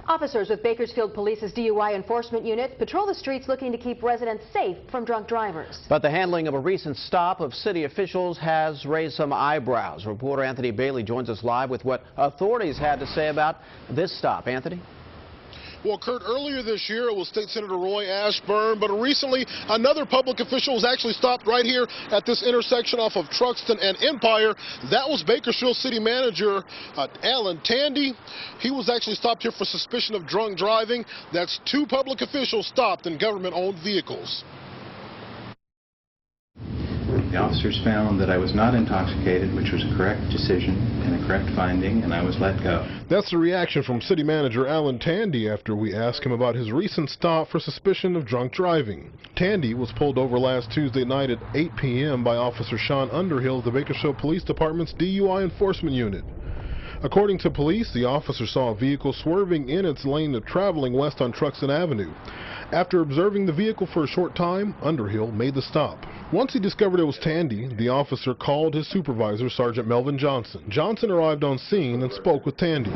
Officers with Bakersfield Police's DUI enforcement unit patrol the streets looking to keep residents safe from drunk drivers. But the handling of a recent stop of city officials has raised some eyebrows. Reporter Anthony Bailey joins us live with what authorities had to say about this stop. Anthony? Well, Kurt, earlier this year it was State Senator Roy Ashburn, but recently another public official was actually stopped right here at this intersection off of Truxton and Empire. That was Bakersfield City Manager Alan Tandy. He was actually stopped here for suspicion of drunk driving. That's two public officials stopped in government-owned vehicles. The officers found that I was not intoxicated, which was a correct decision and a correct finding, and I was let go. That's the reaction from City Manager Alan Tandy after we asked him about his recent stop for suspicion of drunk driving. Tandy was pulled over last Tuesday night at 8 p.m. by Officer Sean Underhill of the Bakersfield Police Department's DUI enforcement unit. According to police, the officer saw a vehicle swerving in its lane of traveling west on Truxton Avenue. After observing the vehicle for a short time, Underhill made the stop. Once he discovered it was Tandy, the officer called his supervisor, Sergeant Melvin Johnson. Johnson arrived on scene and spoke with Tandy.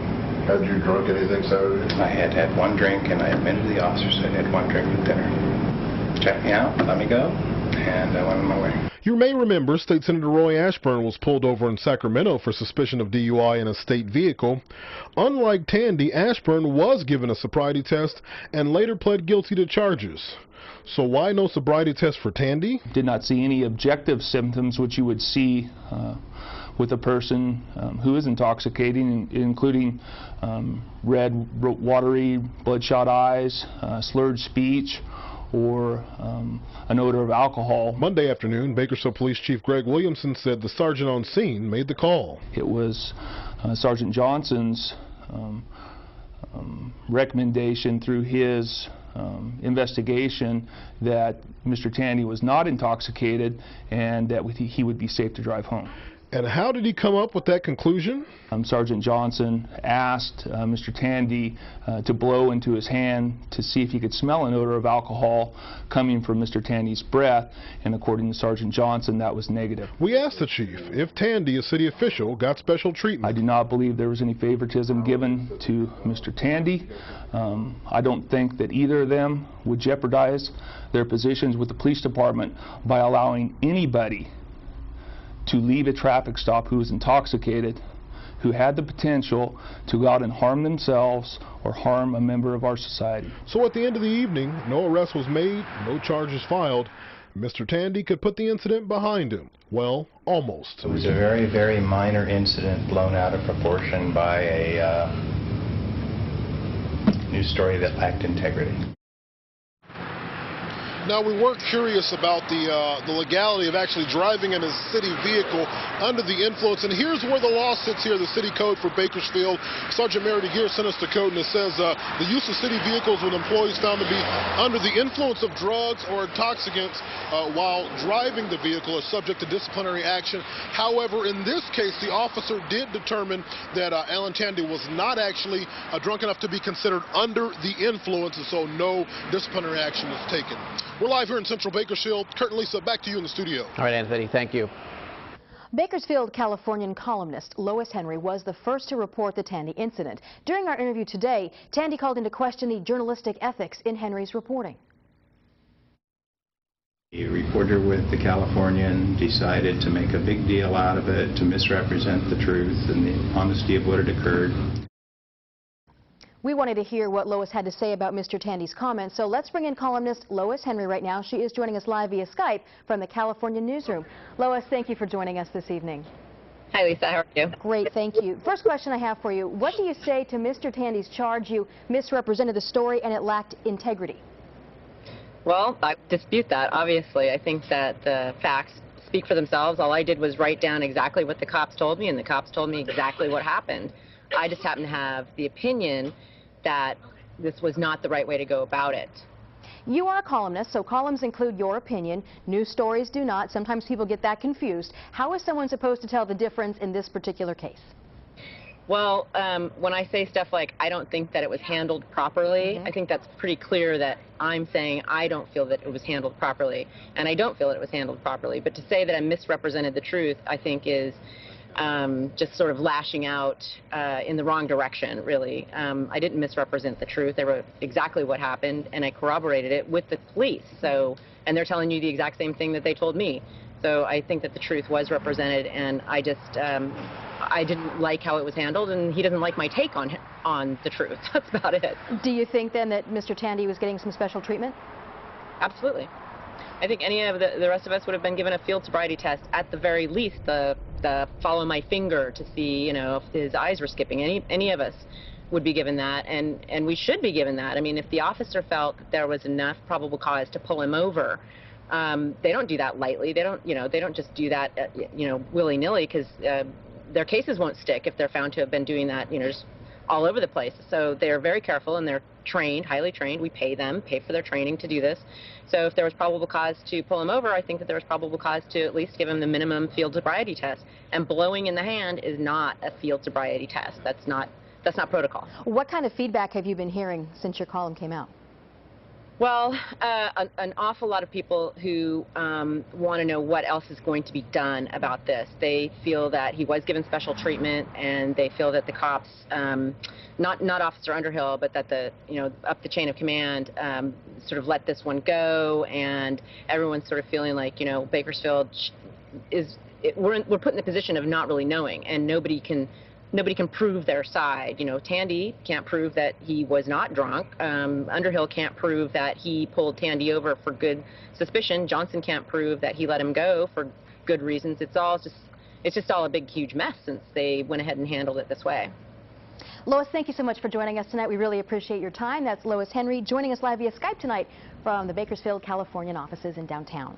Had you drunk anything Saturday? I had had one drink, and I admitted to the officers I had one drink at dinner. Checked me out, let me go, and I went on my way. You may remember State Senator Roy Ashburn was pulled over in Sacramento for suspicion of DUI in a state vehicle. Unlike Tandy, Ashburn was given a sobriety test and later pled guilty to charges. So why no sobriety test for Tandy? Did not see any objective symptoms which you would see with a person who is intoxicating, including red, watery, bloodshot eyes, slurred speech, or an odor of alcohol. Monday afternoon, Bakersfield Police Chief Greg Williamson said the sergeant on scene made the call. It was Sergeant Johnson's recommendation through his investigation that Mr. Tandy was not intoxicated and that he would be safe to drive home. And how did he come up with that conclusion? Sergeant Johnson asked Mr. Tandy to blow into his hand to see if he could smell an odor of alcohol coming from Mr. Tandy's breath, and according to Sergeant Johnson, that was negative. We asked the chief if Tandy, a city official, got special treatment. I do not believe there was any favoritism given to Mr. Tandy. I don't think that either of them would jeopardize their positions with the police department by allowing anybody to leave a traffic stop who was intoxicated, who had the potential to go out and harm themselves or harm a member of our society. So at the end of the evening, no arrest was made, no charges filed. Mr. Tandy could put the incident behind him. Well, almost. It was a very, very minor incident blown out of proportion by a news story that lacked integrity. Now, we were curious about the legality of actually driving in a city vehicle under the influence, and here's where the law sits here, the city code for Bakersfield. Sergeant Meredith here sent us the code, and it says the use of city vehicles with employees found to be under the influence of drugs or intoxicants while driving the vehicle is subject to disciplinary action. However, in this case, the officer did determine that Alan Tandy was not actually drunk enough to be considered under the influence, and so no disciplinary action was taken. We're live here in Central Bakersfield. Kurt and Lisa, back to you in the studio. All right, Anthony, thank you. Bakersfield, Californian columnist Lois Henry was the first to report the Tandy incident. During our interview today, Tandy called into question the journalistic ethics in Henry's reporting. A reporter with the Californian decided to make a big deal out of it, to misrepresent the truth and the honesty of what had occurred. We wanted to hear what Lois had to say about Mr. Tandy's comments, so let's bring in columnist Lois Henry right now. She is joining us live via Skype from the California newsroom. Lois, thank you for joining us this evening. Hi, Lisa. How are you? Great, thank you. First question I have for you. What do you say to Mr. Tandy's charge you misrepresented the story and it lacked integrity? Well, I dispute that, obviously. I think that the facts speak for themselves. All I did was write down exactly what the cops told me, and the cops told me exactly what happened. I just happen to have the opinion that this was not the right way to go about it. You are a columnist, so columns include your opinion. News stories do not. Sometimes people get that confused. How is someone supposed to tell the difference in this particular case? Well, when I say stuff like, I don't think that it was handled properly, I think that's pretty clear that I'm saying I don't feel that it was handled properly, and I don't feel that it was handled properly. But to say that I misrepresented the truth, I think is just sort of lashing out in the wrong direction, really. I didn't misrepresent the truth. They wrote exactly what happened, and I corroborated it with the police. So, and they're telling you the exact same thing that they told me. So I think that the truth was represented, and I just, I didn't like how it was handled, and he doesn't like my take on the truth. That's about it. Do you think then that Mr. Tandy was getting some special treatment? Absolutely. I think any of the rest of us would have been given a field sobriety test, at the very least, the follow my finger to see, you know, if his eyes were skipping. Any of us would be given that, and we should be given that. I mean, if the officer felt that there was enough probable cause to pull him over, they don't do that lightly. They don't, you know, they don't just do that, you know, willy-nilly, because their cases won't stick if they're found to have been doing that, you know, just all over the place. So they're very careful, and they're trained, highly trained. We pay them, pay for their training to do this. So if there was probable cause to pull him over, I think that there was probable cause to at least give him the minimum field sobriety test. And blowing in the hand is not a field sobriety test. That's not protocol. What kind of feedback have you been hearing since your column came out? Well, an awful lot of people who want to know what else is going to be done about this. They feel that he was given special treatment, and they feel that the cops, not Officer Underhill, but that the, you know, up the chain of command, sort of let this one go, and everyone's sort of feeling like, you know, Bakersfield we're put in the position of not really knowing, and nobody can prove their side. You know, Tandy can't prove that he was not drunk. Underhill can't prove that he pulled Tandy over for good suspicion. Johnson can't prove that he let him go for good reasons. It's just all a big, huge mess since they went ahead and handled it this way. Lois, thank you so much for joining us tonight. We really appreciate your time. That's Lois Henry joining us live via Skype tonight from the Bakersfield, Californian offices in downtown.